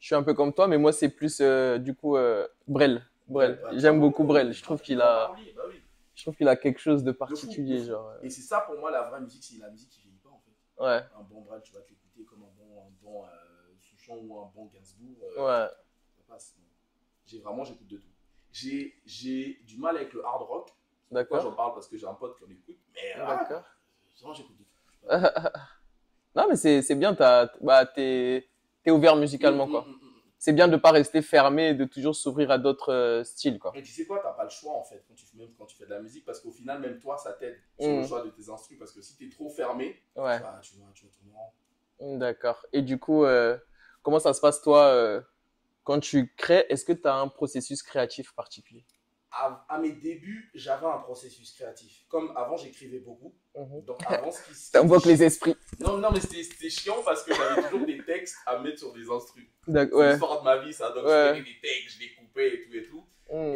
S1: Je suis un peu comme toi, mais moi, c'est plus, du coup, Brel. J'aime beaucoup Brel. Je trouve qu'il a quelque chose de particulier, genre.
S3: Et c'est ça, pour moi, la vraie musique, c'est la musique qui vieillit pas, en fait.
S1: Ouais.
S3: Un bon Brel, tu vas te l'écouter comme un bon Souchon ou un bon Gainsbourg.
S1: Ouais.
S3: Ça passe. J'écoute de tout. J'ai du mal avec le hard rock.
S1: D'accord.
S3: Moi, j'en parle parce que j'ai un pote qui en écoute. Mais
S1: d'accord.
S3: J'écoute de tout.
S1: Non, mais c'est bien, t'es ouvert musicalement, quoi. C'est bien de ne pas rester fermé et de toujours s'ouvrir à d'autres styles, quoi.
S3: Et tu sais quoi, t'as pas le choix, en fait, quand tu fais de la musique, parce qu'au final, même toi, ça t'aide sur le choix de tes instruments, parce que si t'es trop fermé, tu vas tourner en rond.
S1: D'accord. Et du coup, comment ça se passe, toi, quand tu crées? Est-ce que tu as un processus créatif particulier?
S3: À mes débuts, j'avais un processus créatif. Comme avant, j'écrivais beaucoup. Donc avant,
S1: t'invoques les esprits.
S3: Non, mais c'était chiant parce que j'avais toujours des textes à mettre sur des instrus.
S1: D'accord.
S3: C'est l'histoire de ma vie, ça. Donc je prenais des textes, je les coupais et tout.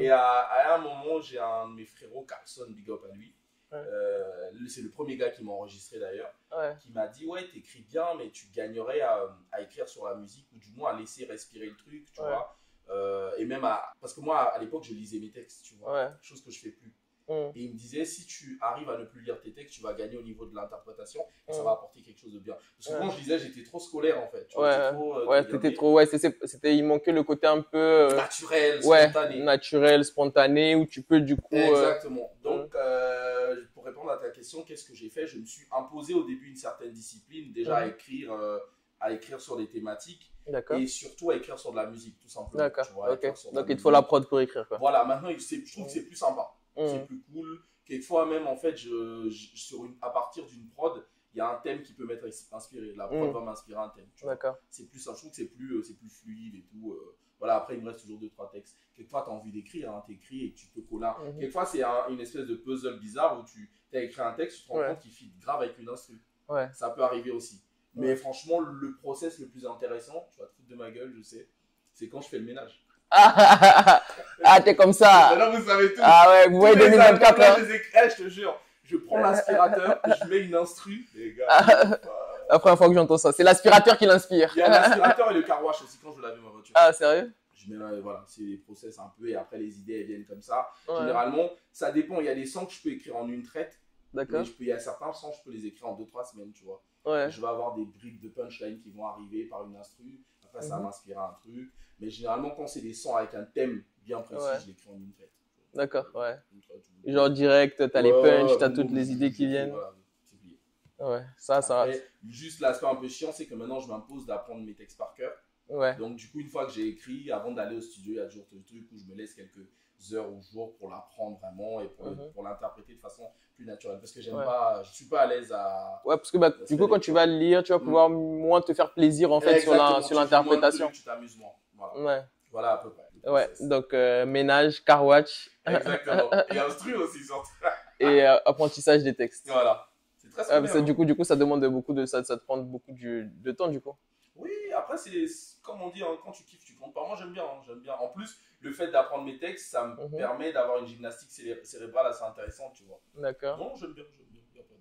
S3: Et à un moment, j'ai un de mes frérots, Carlson, big up à lui. C'est le premier gars qui m'a enregistré d'ailleurs,
S1: Ouais.
S3: qui m'a dit ouais, t'écris bien, mais tu gagnerais à écrire sur la musique ou du moins à laisser respirer le truc, tu
S1: Ouais.
S3: vois. Et même parce que moi à l'époque je lisais mes textes, tu vois,
S1: Ouais.
S3: chose que je fais plus.
S1: Mm.
S3: Et il me disait, si tu arrives à ne plus lire tes textes, tu vas gagner au niveau de l'interprétation et ça
S1: Mm.
S3: va apporter quelque chose de bien. Parce que
S1: Ouais.
S3: quand je lisais, j'étais trop scolaire en fait. Tu vois,
S1: Ouais.
S3: j'étais trop,
S1: Ouais,
S3: regardé.
S1: c'était trop. Ouais, c'était, il manquait le côté un peu.
S3: Naturel,
S1: Ouais,
S3: spontané.
S1: naturel, spontané, où tu peux du coup.
S3: Exactement. Donc, pour répondre à ta question, qu'est-ce que j'ai fait? Je me suis imposé au début une certaine discipline, déjà à écrire sur des thématiques
S1: D'accord.
S3: et surtout à écrire sur de la musique, tout simplement.
S1: D'accord.
S3: Tu vois, à
S1: Ok.
S3: écrire sur de la
S1: Donc il te faut la
S3: musique.
S1: prod pour écrire quoi.
S3: Voilà, maintenant, je trouve que c'est plus sympa.
S1: Mm.
S3: C'est plus cool. Quelquefois même, en fait, à partir d'une prod, il y a un thème qui peut m'être inspiré. La prod va m'inspirer un thème. Tu vois.
S1: D'accord.
S3: Je trouve que c'est plus fluide et tout. Voilà, après, il me reste toujours 2-3 textes. Quelquefois, tu as envie d'écrire, hein, tu écris et tu peux coller. Quelquefois, c'est une espèce de puzzle bizarre où tu as écrit un texte, tu te rends compte qu'il fit grave avec une instru.
S1: Ouais.
S3: Ça peut arriver aussi. Mais franchement, le process le plus intéressant, tu vas te foutre de ma gueule, je sais, c'est quand je fais le ménage.
S1: Ah, t'es comme ça.
S3: Maintenant, vous savez tout.
S1: Ah ouais, vous voyez 2024 là.
S3: Je te jure, je prends l'aspirateur, je mets une instru, les gars.
S1: La première fois que j'entends ça, c'est l'aspirateur qui l'inspire.
S3: Il y a l'aspirateur et le car wash aussi quand je lavais ma voiture.
S1: Ah, sérieux?
S3: Je mets, voilà, c'est des process un peu et après les idées elles viennent comme ça.
S1: Ouais.
S3: Généralement, ça dépend. Il y a des sons que je peux écrire en une traite.
S1: D'accord.
S3: Mais il y a certains sons, je peux les écrire en 2-3 semaines, tu vois.
S1: Ouais.
S3: Je vais avoir des briques de punchline qui vont arriver par une instru. Après, ça va m'inspirer un truc. Mais généralement, quand c'est des sons avec un thème bien précis, je l'écris en une traite.
S1: D'accord, ouais.
S3: Une traite,
S1: Genre direct, t'as les punchs, t'as toutes les idées qui viennent.
S3: Voilà, c'est plié.
S1: Ouais, ça
S3: Après, juste l'aspect un peu chiant, c'est que maintenant, je m'impose d'apprendre mes textes par cœur.
S1: Ouais.
S3: Donc, du coup, une fois que j'ai écrit, avant d'aller au studio, il y a toujours le truc où je me laisse quelques heures ou jours pour l'apprendre vraiment et pour l'interpréter de façon plus naturelle. Parce que j'aime pas, je suis pas à l'aise à.
S1: Ouais, parce que bah, du coup, quand tu vas le lire, tu vas pouvoir moins te faire plaisir en fait sur l'interprétation.
S3: Tu t'amuses moins. Voilà.
S1: Ouais.
S3: Voilà à peu près.
S1: Ouais, donc ménage, car watch.
S3: Exactement. Et instru aussi, surtout.
S1: Et apprentissage des textes.
S3: Voilà. C'est très simple.
S1: Parce que du coup, ça demande beaucoup de ça te prend beaucoup de temps du coup.
S3: Oui, après, c'est comme on dit, hein, quand tu kiffes, tu comptes pas. Moi, j'aime bien, hein, j'aime bien. En plus, le fait d'apprendre mes textes, ça me permet d'avoir une gymnastique cérébrale assez intéressante, tu vois.
S1: D'accord.
S3: Non, j'aime bien. Y a pas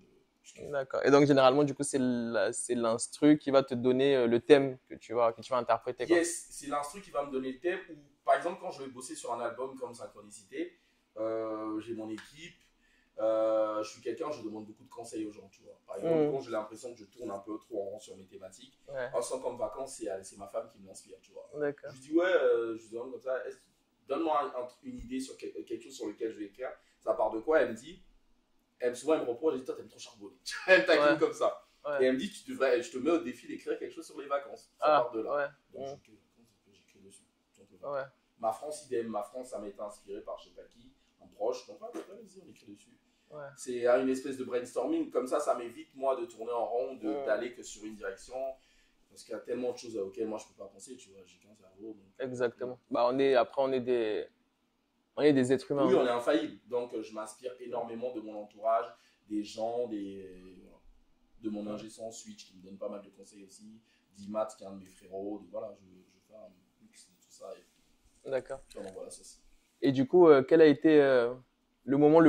S3: de...
S1: D'accord. Et donc, généralement, du coup, c'est l'instru qui va te donner le thème que tu vas interpréter. Quoi.
S3: Yes, c'est l'instru qui va me donner le thème. Ou, par exemple, quand je vais bosser sur un album comme Synchronicité, j'ai mon équipe. Je suis quelqu'un, je demande beaucoup de conseils aux gens, tu vois. Par exemple, quand j'ai l'impression que je tourne un peu trop en rond sur mes thématiques, en sortant de vacances, c'est ma femme qui m'inspire, tu vois.
S1: D'accord.
S3: Je lui dis, ouais, je lui demande comme ça, donne-moi une idée sur quelque chose sur lequel je vais écrire. Ça part de quoi? Elle me dit, souvent elle me reproche, elle dit, toi, t'aimes trop charbonner. Elle me taquine comme ça. Ouais. Et elle me dit, je te mets au défi d'écrire quelque chose sur les vacances. Ça part de là. Ouais. Donc, j'écris dessus. Ouais. Ma France, idem. Ma France, ça m'a été inspiré par je sais pas qui, un proche. Donc, vas-y, on écrit dessus. Ouais. C'est une espèce de brainstorming. Comme ça m'évite, moi, de tourner en rond, d'aller que sur une direction. Parce qu'il y a tellement de choses auxquelles moi, je ne peux pas penser. Tu vois, j'ai qu'un cerveau. Donc...
S1: Exactement. Bah, on est des êtres humains.
S3: Oui, on est infaillible. Donc, je m'inspire énormément de mon entourage, des gens, de mon ingé son Switch qui me donne pas mal de conseils aussi. D'Imat, qui est un de mes frérots. Voilà, je fais un mix de tout ça.
S1: D'accord.
S3: Vraiment, voilà, ça.
S1: Et du coup, quel a été le moment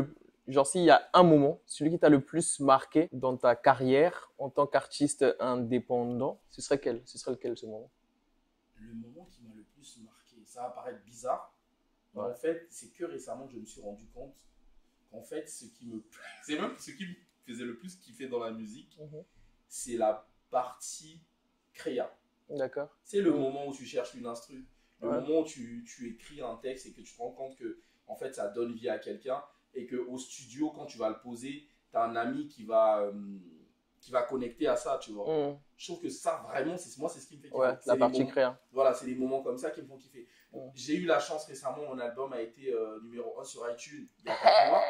S1: genre, s'il y a un moment, celui qui t'a le plus marqué dans ta carrière en tant qu'artiste indépendant, ce serait lequel ce moment?
S3: Le moment qui m'a le plus marqué, ça va paraître bizarre, mais en fait, c'est que récemment que je me suis rendu compte qu'en fait, c'est même ce qui me faisait le plus kiffer dans la musique, c'est la partie créa.
S1: D'accord.
S3: C'est le moment où tu cherches une instru, le moment où tu écris un texte et que tu te rends compte que en fait, ça donne vie à quelqu'un. Et qu'au studio, quand tu vas le poser, tu as un ami qui va connecter à ça, tu vois. Je trouve que ça, vraiment, c'est ce qui me fait kiffer.
S1: Ouais, la partie créa.
S3: Voilà, c'est des moments comme ça qui me font kiffer. J'ai eu la chance récemment, mon album a été numéro 1 sur iTunes il y a 4 mois.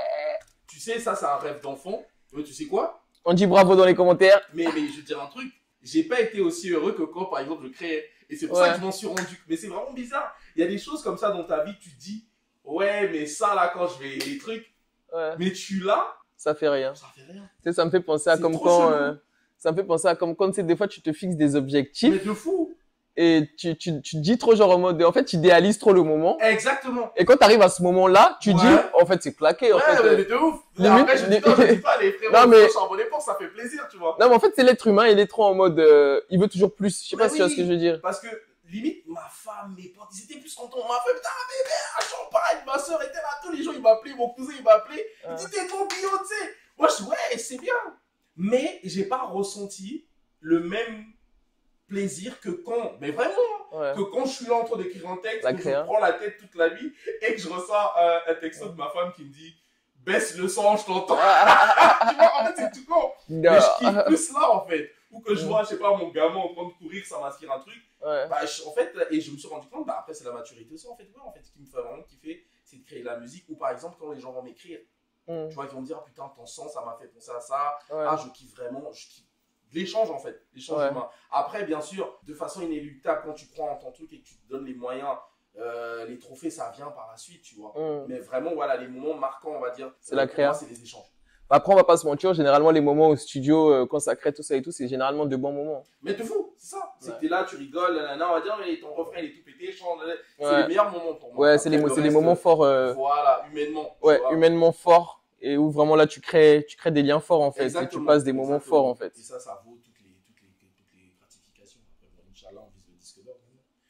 S3: Tu sais, ça, c'est un rêve d'enfant. Mais tu sais quoi?
S1: On dit bravo dans les commentaires.
S3: Mais je vais te dire un truc. J'ai pas été aussi heureux que quand, par exemple, je créais. Et c'est pour ça que je m'en suis rendu. Mais c'est vraiment bizarre. Il y a des choses comme ça dans ta vie, tu te dis, ouais, mais ça, là, quand je vais les trucs, mais tu l'as,
S1: ça fait rien.
S3: Ça fait rien.
S1: Tu sais, ça me fait penser à comme quand, ça me fait penser à comme quand, tu sais, des fois, tu te fixes des objectifs.
S3: Mais de fou.
S1: et tu te dis trop genre en mode, en fait, tu idéalises trop le moment.
S3: Exactement.
S1: Et quand tu arrives à ce moment-là, tu dis, en fait, c'est claqué, en fait.
S3: Mais de ouf. Après, je dis pas, les frérots,
S1: non, mais...
S3: sont charbonnés pour, ça fait plaisir, tu vois.
S1: Non, mais en fait, c'est l'être humain, il est trop en mode, il veut toujours plus. Je sais pas si tu vois ce que je veux dire.
S3: Parce que, limite, ma femme, mes potes, ils étaient plus contents. Ma femme, putain, bébé, à champagne, ma soeur était là, tous les jours, il m'appelait, mon cousin, il m'appelait. Il dit, t'es trop Beyoncé. Moi, je dis, ouais, c'est bien. Mais, j'ai pas ressenti le même plaisir que quand, mais vraiment, que quand je suis là en train d'écrire un texte, que je prends la tête toute la nuit et que je reçois un texto de ma femme qui me dit, baisse le son, je t'entends. Tu vois, en fait, c'est tout con. Mais je kiffe plus là, en fait. Ou que je vois, je sais pas, mon gamin en train de courir, ça m'inspire un truc. Bah, en fait, et je me suis rendu compte, bah, après, c'est la maturité aussi, en fait. Ouais, en fait, ce qui me fait vraiment kiffer, c'est de créer de la musique. Ou par exemple, quand les gens vont m'écrire, tu vois, ils vont me dire, putain, ton son, ça m'a fait penser à ça. Ah, je kiffe vraiment, je kiffe. L'échange, en fait, l'échange humain. Après, bien sûr, de façon inéluctable, quand tu crois en ton truc et que tu te donnes les moyens, les trophées, ça vient par la suite, tu vois. Mais vraiment, voilà, les moments marquants, on va dire,
S1: c'est la créa.
S3: C'est les échanges.
S1: Après, on va pas se mentir, généralement, les moments au studio, quand ça crée tout ça et tout, c'est généralement de bons moments.
S3: Mais de fou, c'est ça. C'est que t'es là, tu rigoles, on va dire, mais ton refrain, il est tout pété, chante. C'est les meilleurs moments pour moi.
S1: Ouais, c'est les moments forts.
S3: Voilà, humainement.
S1: Ouais, humainement forts. Et où vraiment là, tu crées des liens forts, en fait. Exactement. Et tu passes des moments forts, en fait.
S3: Et ça vaut toutes les gratifications. Après, bon, Inch'Allah, on vise le disque d'or.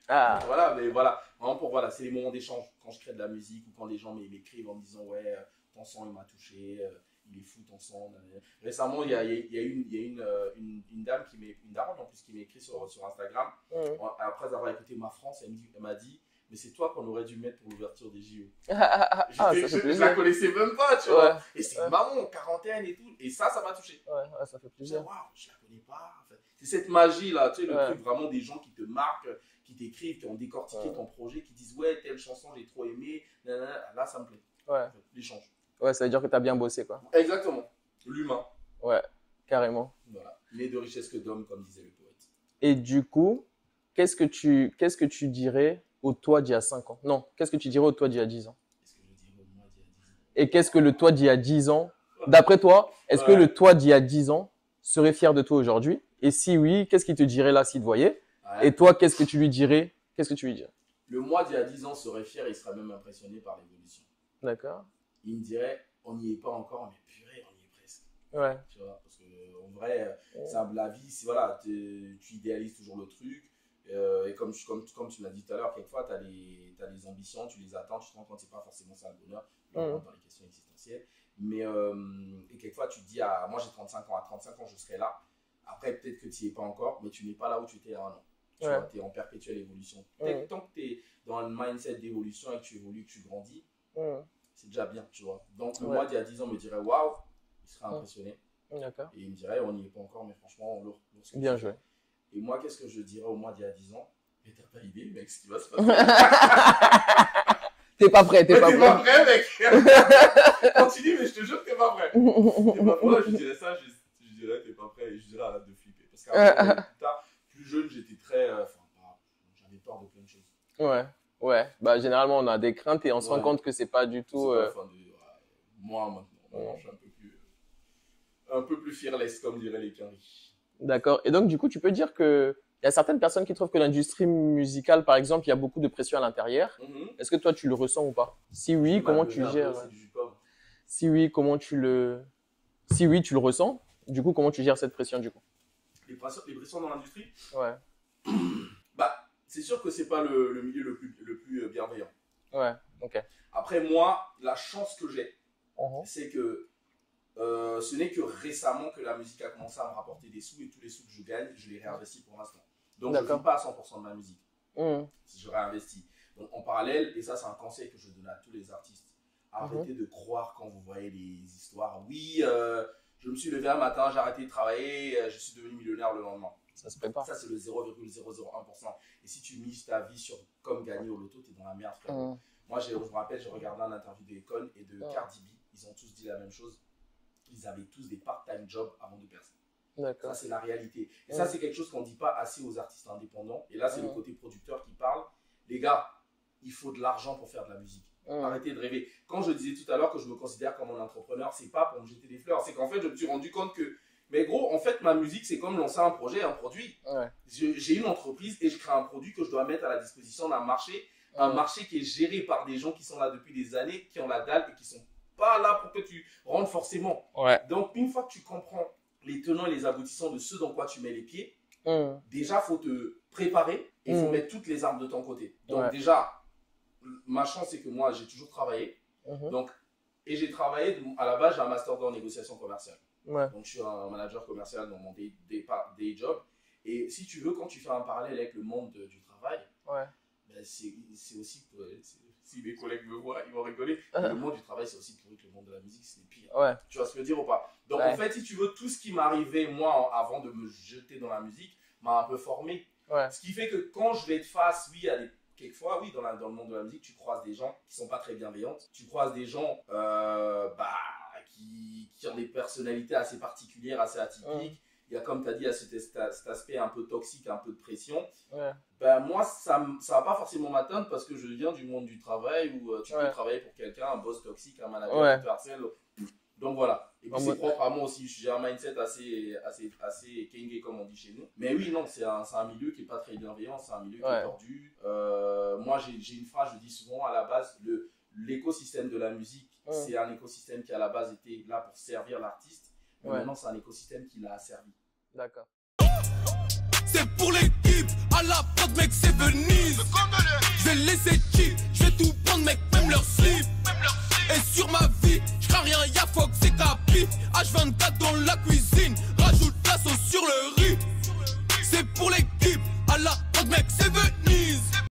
S1: Ah.
S3: Voilà, mais voilà. Vraiment, c'est les moments d'échange. Quand je crée de la musique ou quand les gens m'écrivent en me disant, ouais, ton son, il m'a touché. Il est fou ton son. Récemment, il y a une dame une daronne en plus qui m'a écrit sur Instagram. Après avoir écouté ma France, elle m'a dit, mais c'est toi qu'on aurait dû mettre pour l'ouverture des JO. Je la connaissais même pas, tu vois. Et c'est maman, quarantaine et tout. Et ça m'a touché.
S1: Ouais, ça fait plaisir.
S3: Waouh, je la connais pas. C'est cette magie là, tu sais, le truc vraiment des gens qui te marquent, qui t'écrivent, qui ont décortiqué ton projet, qui disent ouais, telle chanson j'ai trop aimé. Là, ça me plaît. L'échange.
S1: Ouais, ça veut dire que tu as bien bossé, quoi.
S3: Exactement. L'humain.
S1: Ouais, carrément.
S3: Voilà. Né de richesse que d'homme, comme disait le poète.
S1: Et du coup, qu'est-ce que tu dirais au toi d'il y a 5 ans? Non, qu'est-ce que tu dirais au toi d'il y a 10 ans?
S3: Qu'est-ce que je dirais au moi d'il y a 10 ans?
S1: Et qu'est-ce que le toi d'il y a 10 ans, d'après toi, est-ce que le toi d'il y a 10 ans serait fier de toi aujourd'hui? Et si oui, qu'est-ce qu'il te dirait là s'il te voyait? Et toi, qu'est-ce que tu lui dirais? Qu'est-ce que tu lui dirais?
S3: Le moi d'il y a 10 ans serait fier, il serait même impressionné par l'évolution.
S1: D'accord.
S3: Il me dirait, on n'y est pas encore, mais purée, on y est presque.
S1: Ouais.
S3: Tu vois, parce que en vrai, la vie, voilà, tu idéalises toujours le truc. Et comme tu l'as dit tout à l'heure, quelquefois, tu as des ambitions, tu les attends, tu te rends compte que ce n'est pas forcément ça le bonheur, dans les questions existentielles. Mais et quelquefois, tu te dis, moi j'ai 35 ans, à 35 ans, je serai là. Après, peut-être que tu n'y es pas encore, mais tu n'es pas là où tu étais à 1 an. Tu vois, tu es en perpétuelle évolution. Tant que tu es dans un mindset d'évolution et que tu évolues, que tu grandis, c'est déjà bien, tu vois. Donc, moi, d'il y a 10 ans, me dirait waouh, il serait impressionné.
S1: D'accord.
S3: Et il me dirait, on n'y est pas encore, mais franchement,
S1: bien joué.
S3: Et moi, qu'est-ce que je dirais au mois d'il y a 10 ans? Mais t'as pas idée, mec, ce qui va se passer.
S1: T'es pas prêt,
S3: t'es pas prêt, mec. Continue, mais je te jure que t'es pas prêt. T'es pas prêt, je dirais ça, je dirais t'es pas prêt, et je dirais arrête de flipper. Parce qu'après, plus jeune, j'étais très. J'avais peur de plein de choses.
S1: Ouais. Bah, généralement, on a des craintes et on se rend compte que c'est pas du tout.
S3: Moi, maintenant, je suis un peu plus fearless, comme diraient les Quinri.
S1: D'accord. Et donc, du coup, tu peux dire que il y a certaines personnes qui trouvent que l'industrie musicale, par exemple, il y a beaucoup de pression à l'intérieur. Est-ce que toi, tu le ressens ou pas? Si oui, comment tu gères? Si oui, comment tu le... Si oui, tu le ressens. Du coup, comment tu gères cette pression, du coup?
S3: Les pressions dans l'industrie?
S1: Ouais.
S3: Bah, c'est sûr que c'est pas le milieu le plus bienveillant.
S1: Ouais, ok.
S3: Après, moi, la chance que j'ai, c'est que ce n'est que récemment que la musique a commencé à me rapporter des sous et tous les sous que je gagne, je les réinvestis pour l'instant. Donc, je ne vis pas à 100% de ma musique si je réinvestis. Donc, en parallèle, et ça, c'est un conseil que je donne à tous les artistes, arrêtez de croire quand vous voyez les histoires. Oui, je me suis levé un matin, j'ai arrêté de travailler, je suis devenu millionnaire le lendemain.
S1: Ça se prépare.
S3: Ça, c'est le 0,001%. Et si tu mises ta vie sur comme gagner au loto, tu es dans la merde, frère. Moi, je me rappelle, j'ai regardé un interview d'Ekon et de Cardi B. Ils ont tous dit la même chose. Ils avaient tous des part-time jobs avant de percer. Ça, c'est la réalité. Et ça, c'est quelque chose qu'on ne dit pas assez aux artistes indépendants. Et là, c'est le côté producteur qui parle. Les gars, il faut de l'argent pour faire de la musique. Arrêtez de rêver. Quand je disais tout à l'heure que je me considère comme un entrepreneur, c'est pas pour me jeter des fleurs. C'est qu'en fait, je me suis rendu compte que Mais gros, en fait, ma musique, c'est comme lancer un projet, un produit.
S1: Ouais.
S3: J'ai une entreprise et je crée un produit que je dois mettre à la disposition d'un marché. Un marché qui est géré par des gens qui sont là depuis des années, qui ont la dalle et qui sont pas là pour que tu rentres forcément.
S1: Ouais.
S3: Donc, une fois que tu comprends les tenants et les aboutissants de ce dans quoi tu mets les pieds,
S1: Mm.
S3: déjà, il faut te préparer et il faut mettre toutes les armes de ton côté. Donc, déjà, ma chance, c'est que moi, j'ai toujours travaillé. Donc, et j'ai travaillé, à la base, j'ai un master en négociation commerciale.
S1: Ouais.
S3: Donc, je suis un manager commercial dans mon day job. Et si tu veux, quand tu fais un parallèle avec le monde du travail,
S1: Ouais.
S3: ben c'est aussi, si mes collègues me voient, ils vont rigoler. Le monde du travail, c'est aussi pourri que le monde de la musique, c'est pire.
S1: Ouais.
S3: Tu vois ce que je veux dire ou pas? Donc, en fait, si tu veux, tout ce qui m'arrivait, moi, avant de me jeter dans la musique, m'a un peu formé. Ouais. Ce qui fait que quand je vais être face, oui, quelquefois, oui, dans le monde de la musique, tu croises des gens qui sont pas très bienveillantes. Tu croises des gens qui ont des personnalités assez particulières, assez atypiques. Il y a, comme tu as dit, cet aspect un peu toxique, un peu de pression. Ouais. Ben, moi, ça va pas forcément m'atteindre parce que je viens du monde du travail où tu peux travailler pour quelqu'un, un boss toxique, un manager qui te harcèle. Donc voilà. Et puis c'est propre à moi aussi. J'ai un mindset assez kengé, comme on dit chez nous. Mais oui, non, c'est un milieu qui est pas très bienveillant, c'est un milieu qui est tordu. Moi, j'ai une phrase, je dis souvent à la base, l'écosystème de la musique, c'est un écosystème qui à la base était là pour servir l'artiste. Mais maintenant, c'est un écosystème qui l'a asservi.
S1: D'accord.
S4: C'est pour l'équipe, à la prod, mec, c'est Venise. Je vais laisser cheap, je vais tout prendre, mec, même leur slip. Et sur ma vie, je crains rien, y'a Fox, c'est capi. H24 dans la cuisine, rajoute la sauce sur le riz. C'est pour l'équipe.